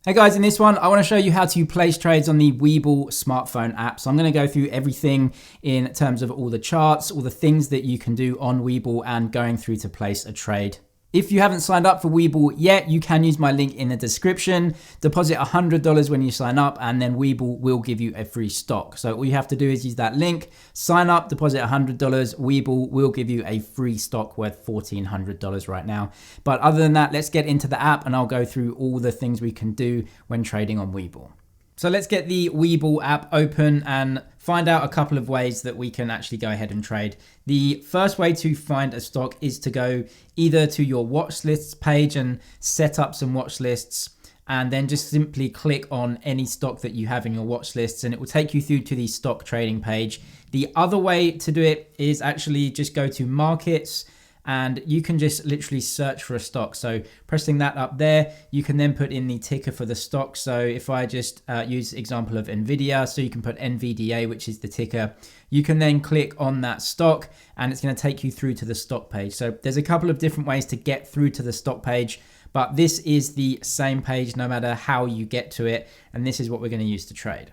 Hey guys, in this one, I want to show you how to place trades on the WeBull smartphone app. So I'm going to go through everything in terms of all the charts, all the things that you can do on WeBull and going through to place a trade. If you haven't signed up for WeBull yet, you can use my link in the description. Deposit $100 when you sign up, and then WeBull will give you a free stock. So all you have to do is use that link, sign up, deposit $100. WeBull will give you a free stock worth $1,400 right now. But other than that, let's get into the app and I'll go through all the things we can do when trading on WeBull. So let's get the WeBull app open and find out a couple of ways that we can actually go ahead and trade. The first way to find a stock is to go either to your watch lists page and set up some watch lists, and then just simply click on any stock that you have in your watch lists and it will take you through to the stock trading page. The other way to do it is actually just go to markets, and you can just literally search for a stock. So pressing that up there, you can then put in the ticker for the stock. So if I just use example of NVIDIA, so you can put NVDA, which is the ticker. You can then click on that stock and it's going to take you through to the stock page. So there's a couple of different ways to get through to the stock page, but this is the same page no matter how you get to it. And this is what we're going to use to trade.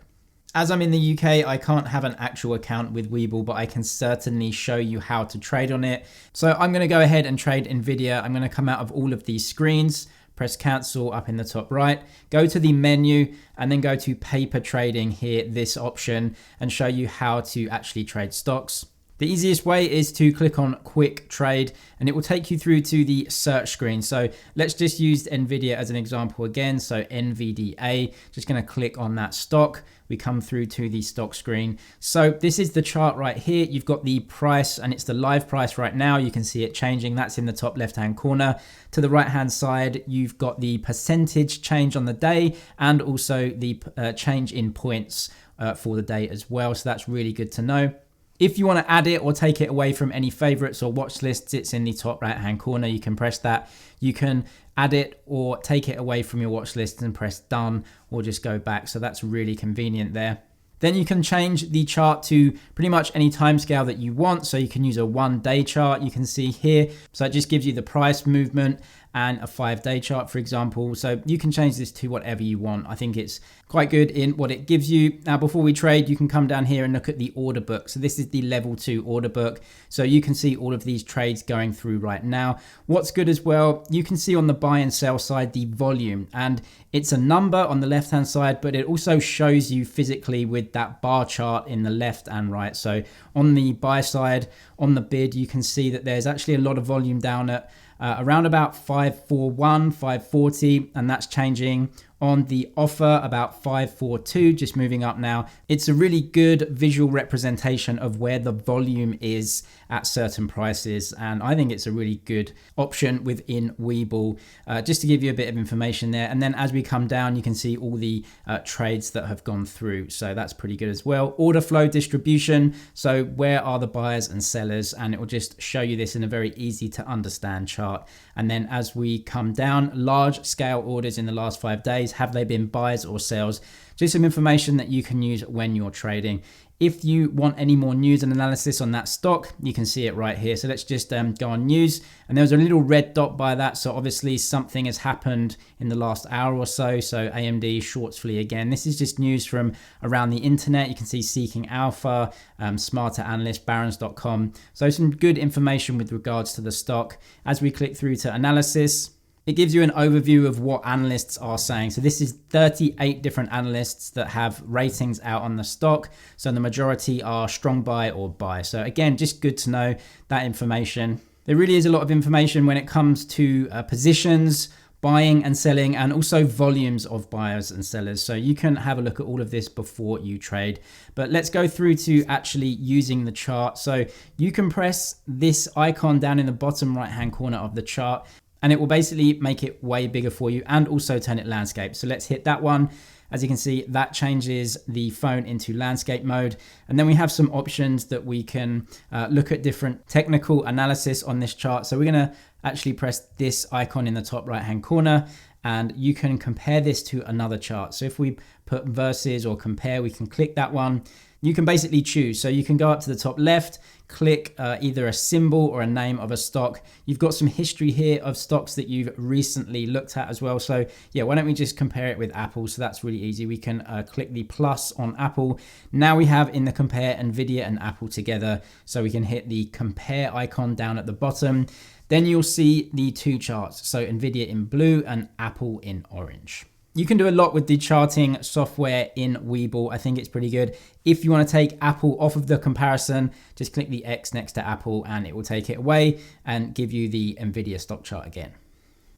As I'm in the UK, I can't have an actual account with WeBull, but I can certainly show you how to trade on it. So I'm going to go ahead and trade NVIDIA. I'm going to come out of all of these screens, press cancel up in the top right, go to the menu and then go to paper trading here, this option, and show you how to actually trade stocks. The easiest way is to click on quick trade and it will take you through to the search screen. So let's just use NVIDIA as an example again. So NVDA, just going to click on that stock. We come through to the stock screen. So this is the chart right here. You've got the price and it's the live price right now. You can see it changing. That's in the top left-hand corner. To the right-hand side, you've got the percentage change on the day and also the change in points for the day as well. So that's really good to know. If you want to add it or take it away from any favorites or watch lists, it's in the top right hand corner. You can press that. You can add it or take it away from your watch list and press done or just go back. So that's really convenient there. Then you can change the chart to pretty much any time scale that you want. So you can use a 1-day chart, you can see here. So it just gives you the price movement and a 5-day chart, for example. So you can change this to whatever you want. I think it's quite good in what it gives you. Now, before we trade, you can come down here and look at the order book. So this is the level 2 order book. So you can see all of these trades going through right now. What's good as well, you can see on the buy and sell side, the volume, and it's a number on the left-hand side, but it also shows you physically with that bar chart in the left and right. So on the buy side, on the bid, you can see that there's actually a lot of volume down at around about 541, 540, and that's changing. On the offer, about 542, just moving up now. It's a really good visual representation of where the volume is at certain prices, and I think it's a really good option within WeBull, just to give you a bit of information there. And then as we come down, you can see all the trades that have gone through, so that's pretty good as well. Order flow distribution, so where are the buyers and sellers, and it will just show you this in a very easy to understand chart. And then as we come down, large scale orders in the last 5 days, have they been buys or sells? Just some information that you can use when you're trading. If you want any more news and analysis on that stock, you can see it right here. So let's just go on news, and there's a little red dot by that. So obviously something has happened in the last hour or so. So AMD shorts flee again. This is just news from around the internet. You can see Seeking Alpha, Smarter Analyst, Barron's.com. So some good information with regards to the stock. As we click through to analysis, it gives you an overview of what analysts are saying. So this is 38 different analysts that have ratings out on the stock. So the majority are strong buy or buy. So again, just good to know that information. There really is a lot of information when it comes to positions, buying and selling, and also volumes of buyers and sellers. So you can have a look at all of this before you trade. But let's go through to actually using the chart. So you can press this icon down in the bottom right-hand corner of the chart, and it will basically make it way bigger for you and also turn it landscape. So let's hit that one. As you can see, that changes the phone into landscape mode. And then we have some options that we can look at different technical analysis on this chart. So we're gonna actually press this icon in the top right-hand corner, and you can compare this to another chart. So if we put versus or compare, we can click that one. You can basically choose. So you can go up to the top left, click either a symbol or a name of a stock. You've got some history here of stocks that you've recently looked at as well. So yeah, why don't we just compare it with Apple? So that's really easy. We can click the plus on Apple. Now we have in the compare Nvidia and Apple together. So we can hit the compare icon down at the bottom. Then you'll see the two charts. So Nvidia in blue and Apple in orange. You can do a lot with the charting software in WeBull. I think it's pretty good. If you want to take Apple off of the comparison, just click the X next to Apple and it will take it away and give you the Nvidia stock chart again.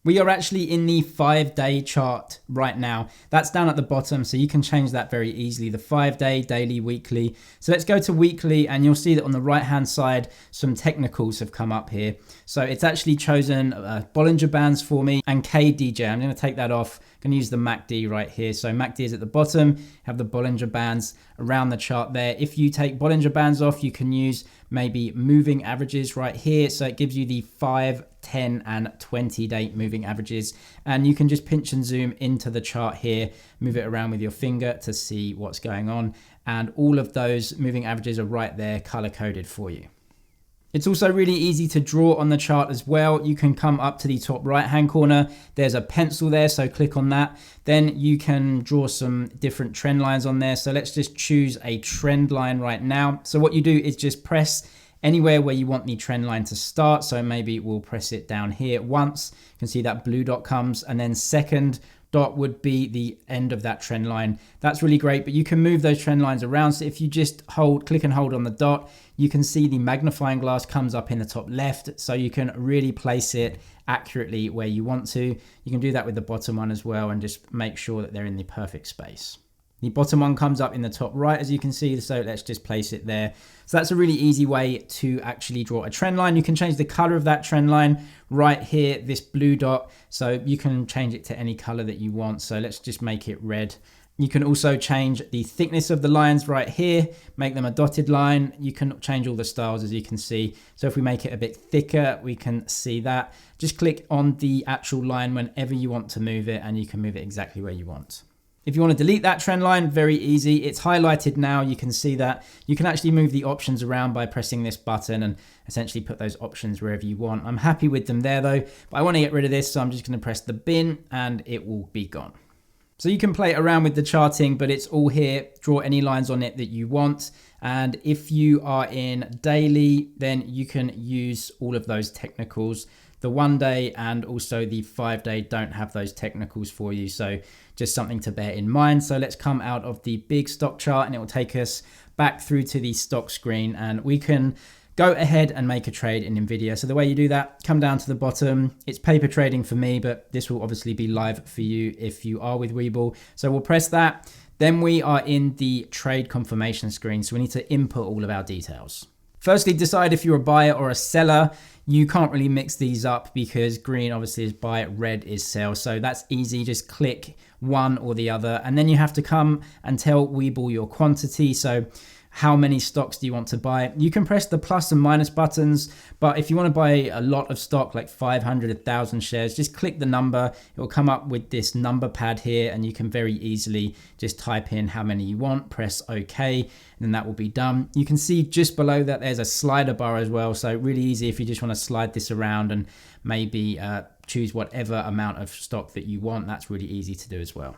We are actually in the 5-day chart right now. That's down at the bottom, so you can change that very easily. The 5-day, daily, weekly. So let's go to weekly, and you'll see that on the right-hand side, some technicals have come up here. So it's actually chosen Bollinger Bands for me and KDJ. I'm going to take that off. I'm going to use the MACD right here. So MACD is at the bottom, have the Bollinger Bands around the chart there. If you take Bollinger Bands off, you can use maybe moving averages right here. So it gives you the 5, 10 and 20 day moving averages. And you can just pinch and zoom into the chart here, move it around with your finger to see what's going on. And all of those moving averages are right there, color coded for you. It's also really easy to draw on the chart as well. You can come up to the top right hand corner. There's a pencil there, so click on that. Then you can draw some different trend lines on there. So let's just choose a trend line right now. So what you do is just press anywhere where you want the trend line to start. So maybe we'll press it down here once. You can see that blue dot comes, and then second dot would be the end of that trend line. That's really great, but you can move those trend lines around. So if you just click and hold on the dot, you can see the magnifying glass comes up in the top left. So you can really place it accurately where you want to. You can do that with the bottom one as well and just make sure that they're in the perfect space. The bottom one comes up in the top right, as you can see, so let's just place it there. So that's a really easy way to actually draw a trend line. You can change the color of that trend line right here, this blue dot. So you can change it to any color that you want. So let's just make it red. You can also change the thickness of the lines right here, make them a dotted line. You can change all the styles, as you can see. So if we make it a bit thicker, we can see that. Just click on the actual line whenever you want to move it, and you can move it exactly where you want. If you want to delete that trend line, very easy. It's highlighted now. You can see that. You can actually move the options around by pressing this button and essentially put those options wherever you want. I'm happy with them there though, but I want to get rid of this, so I'm just going to press the bin and it will be gone. So you can play around with the charting, but it's all here. Draw any lines on it that you want. And if you are in daily, then you can use all of those technicals. The 1 day and also the 5 day don't have those technicals for you. So just something to bear in mind. So let's come out of the big stock chart and it will take us back through to the stock screen, and we can go ahead and make a trade in Nvidia. So the way you do that, come down to the bottom. It's paper trading for me, but this will obviously be live for you if you are with WeBull. So we'll press that. Then we are in the trade confirmation screen. So we need to input all of our details. Firstly, decide if you're a buyer or a seller. You can't really mix these up because green obviously is buy, red is sell. So that's easy. Just click one or the other. And then you have to come and tell WeBull your quantity. So how many stocks do you want to buy? You can press the plus and minus buttons, but if you want to buy a lot of stock, like 500, 1,000 shares, just click the number. It will come up with this number pad here, and you can very easily just type in how many you want, press OK, and then that will be done. You can see just below that there's a slider bar as well, so really easy if you just want to slide this around and maybe choose whatever amount of stock that you want. That's really easy to do as well.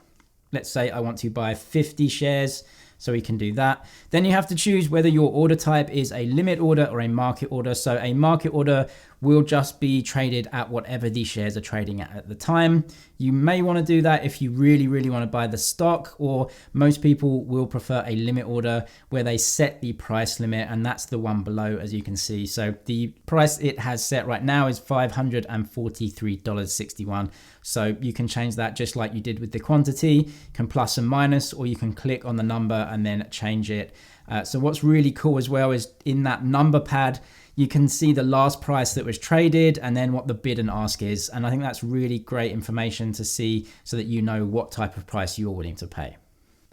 Let's say I want to buy 50 shares. So we can do that. Then you have to choose whether your order type is a limit order or a market order. So a market order will just be traded at whatever these shares are trading at the time. You may want to do that if you really, really want to buy the stock, or most people will prefer a limit order where they set the price limit, and that's the one below, as you can see. So the price it has set right now is $543.61. So you can change that just like you did with the quantity. You can plus and minus, or you can click on the number and then change it. So what's really cool as well is in that number pad, you can see the last price that was traded and then what the bid and ask is. And I think that's really great information to see so that you know what type of price you're willing to pay.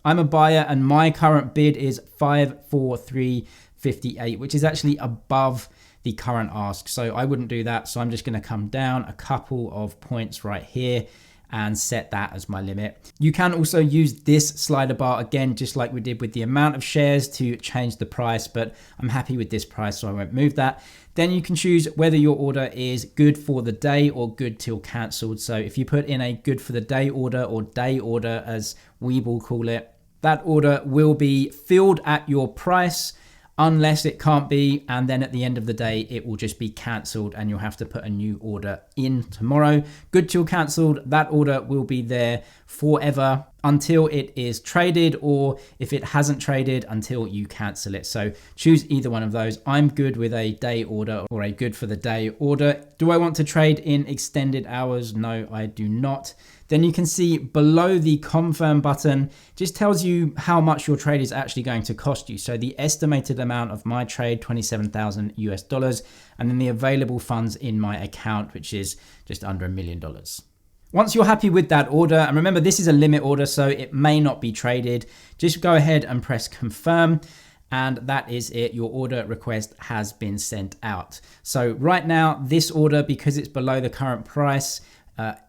I'm a buyer and my current bid is 543.58, which is actually above the current ask. So I wouldn't do that. So I'm just going to come down a couple of points right here and set that as my limit. You can also use this slider bar again, just like we did with the amount of shares, to change the price, but I'm happy with this price, so I won't move that. Then you can choose whether your order is good for the day or good till cancelled. So if you put in a good for the day order, or day order as WeBull call it, that order will be filled at your price unless it can't be, and then at the end of the day it will just be cancelled and you'll have to put a new order in tomorrow. Good till cancelled, that order will be there forever until it is traded, or if it hasn't traded, until you cancel it. So choose either one of those. I'm good with a day order or a good for the day order. Do I want to trade in extended hours? No, I do not. Then you can see below the confirm button, just tells you how much your trade is actually going to cost you. So the estimated amount of my trade, $27,000 US, and then the available funds in my account, which is just under $1 million. Once you're happy with that order, and remember this is a limit order, so it may not be traded, just go ahead and press confirm. And that is it. Your order request has been sent out. So right now, this order, because it's below the current price,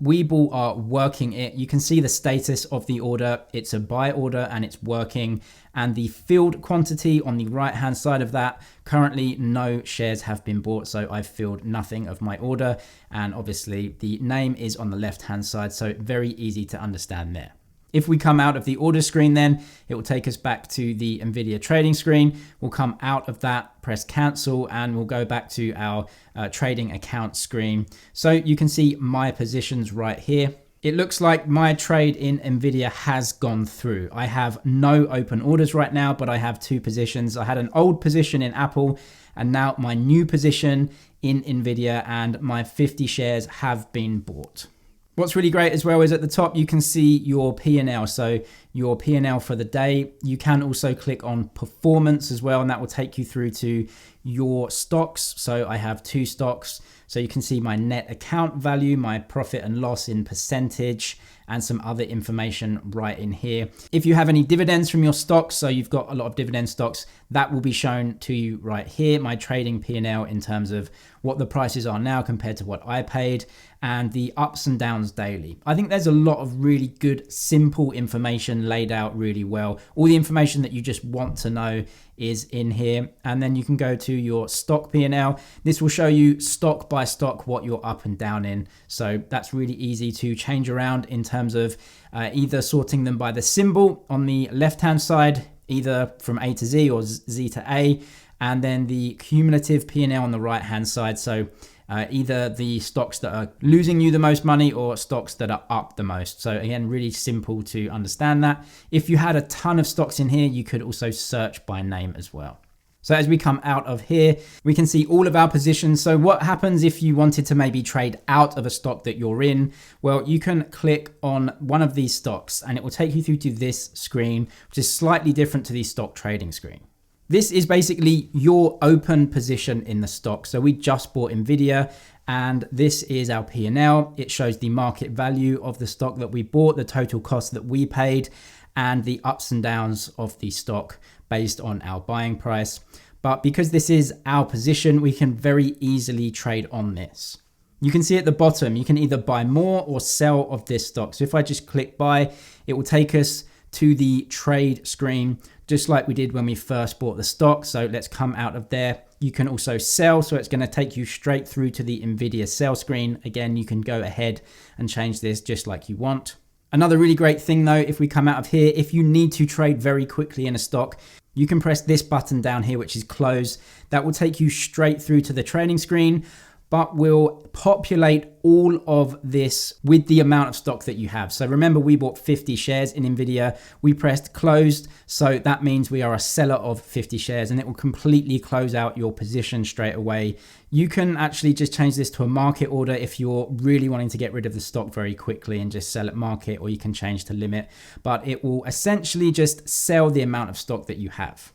WeBull are working it. You can see the status of the order. It's a buy order and it's working. And the filled quantity on the right hand side of that, currently no shares have been bought. So I've filled nothing of my order. And obviously the name is on the left hand side. So very easy to understand there. If we come out of the order screen, then it will take us back to the NVIDIA trading screen. We'll come out of that, press cancel, and we'll go back to our trading account screen. So you can see my positions right here. It looks like my trade in NVIDIA has gone through. I have no open orders right now, but I have 2 positions. I had an old position in Apple and now my new position in NVIDIA, and my 50 shares have been bought. What's really great as well is at the top, you can see your P&L. So your P&L for the day. You can also click on performance as well, and that will take you through to your stocks. So I have 2 stocks. So you can see my net account value, my profit and loss in percentage, and some other information right in here. If you have any dividends from your stocks, so you've got a lot of dividend stocks, that will be shown to you right here. My trading P&L in terms of what the prices are now compared to what I paid, and the ups and downs daily. I think there's a lot of really good, simple information laid out really well. All the information that you just want to know is in here. And then you can go to your stock P&L. This will show you stock by stock what you're up and down in. So that's really easy to change around in terms of either sorting them by the symbol on the left-hand side, either from A to Z or Z to A, and then the cumulative P&L on the right-hand side. So either the stocks that are losing you the most money or stocks that are up the most. So again, really simple to understand that. If you had a ton of stocks in here, you could also search by name as well. So as we come out of here, we can see all of our positions. So what happens if you wanted to maybe trade out of a stock that you're in? Well, you can click on one of these stocks and it will take you through to this screen, which is slightly different to the stock trading screen. This is basically your open position in the stock. So we just bought NVIDIA and this is our P&L. It shows the market value of the stock that we bought, the total cost that we paid, and the ups and downs of the stock based on our buying price. But because this is our position, we can very easily trade on this. You can see at the bottom, you can either buy more or sell of this stock. So if I just click buy, it will take us to the trade screen, just like we did when we first bought the stock. So let's come out of there. You can also sell. So it's going to take you straight through to the NVIDIA sell screen. Again, you can go ahead and change this just like you want. Another really great thing though, if we come out of here, if you need to trade very quickly in a stock, you can press this button down here, which is close. That will take you straight through to the trading screen, but will populate all of this with the amount of stock that you have. So remember, we bought 50 shares in NVIDIA. We pressed closed. So that means we are a seller of 50 shares and it will completely close out your position straight away. You can actually just change this to a market order if you're really wanting to get rid of the stock very quickly and just sell at market, or you can change to limit, but it will essentially just sell the amount of stock that you have.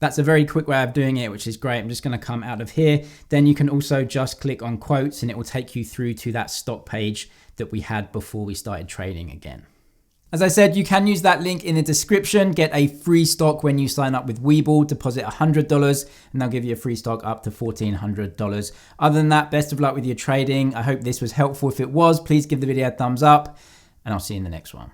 That's a very quick way of doing it, which is great. I'm just going to come out of here. Then you can also just click on quotes and it will take you through to that stock page that we had before we started trading again. As I said, you can use that link in the description, get a free stock when you sign up with WeBull, deposit $100 and they'll give you a free stock up to $1,400. Other than that, best of luck with your trading. I hope this was helpful. If it was, please give the video a thumbs up and I'll see you in the next one.